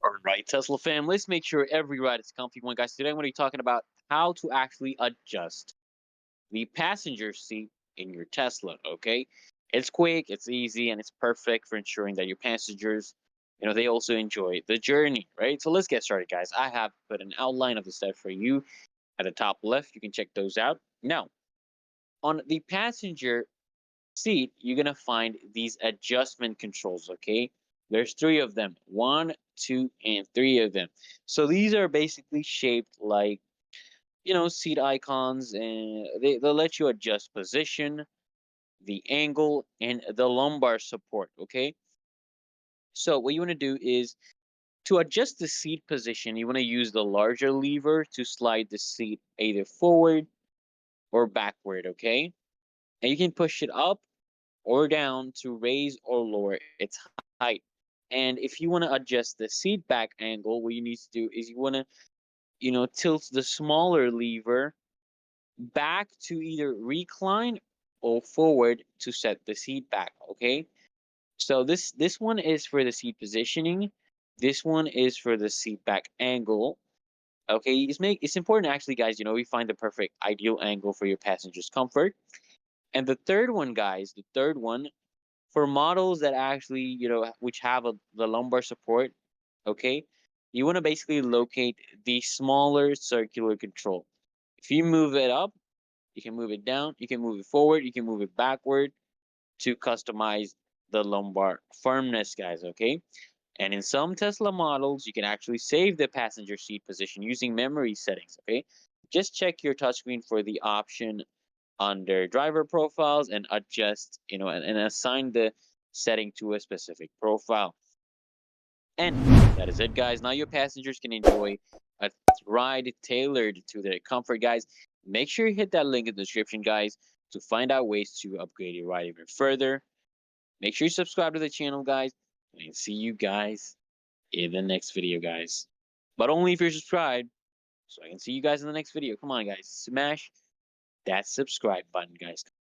All right, Tesla fam, let's make sure every ride is a comfy one, guys. Today I'm going to be talking about how to actually adjust the passenger seat in your Tesla, okay? It's quick, it's easy, and it's perfect for ensuring that your passengers, they also enjoy the journey, right? So let's get started, guys. I have put an outline of the steps for you at the top left. You can check those out. Now, on the passenger seat, you're gonna find these adjustment controls, okay? There's three of them. One, two, and three of them. So these are basically shaped like, seat icons, and they'll let you adjust position, the angle, and the lumbar support, okay? So what you want to do is to adjust the seat position, you want to use the larger lever to slide the seat either forward or backward, okay? And you can push it up or down to raise or lower its height. And if you want to adjust the seat back angle, what you need to do is you want to, tilt the smaller lever back to either recline or forward to set the seat back, okay? So this one is for the seat positioning. This one is for the seat back angle. Okay, it's important actually, guys, we find the perfect ideal angle for your passengers' comfort. And the third one, guys, the third one for models that actually, which have the lumbar support, okay, you want to basically locate the smaller circular control. If you move it up, you can move it down, you can move it forward, you can move it backward to customize the lumbar firmness, guys, okay? And in some Tesla models, you can actually save the passenger seat position using memory settings, okay? Just check your touchscreen for the option under driver profiles and adjust, and assign the setting to a specific profile. And that is it, guys. Now your passengers can enjoy a ride tailored to their comfort, guys. Make sure you hit that link in the description, guys, to find out ways to upgrade your ride even further. Make sure you subscribe to the channel, guys, and see you guys in the next video, guys. But only if you're subscribed, so I can see you guys in the next video. Come on, guys. Smash that subscribe button, guys.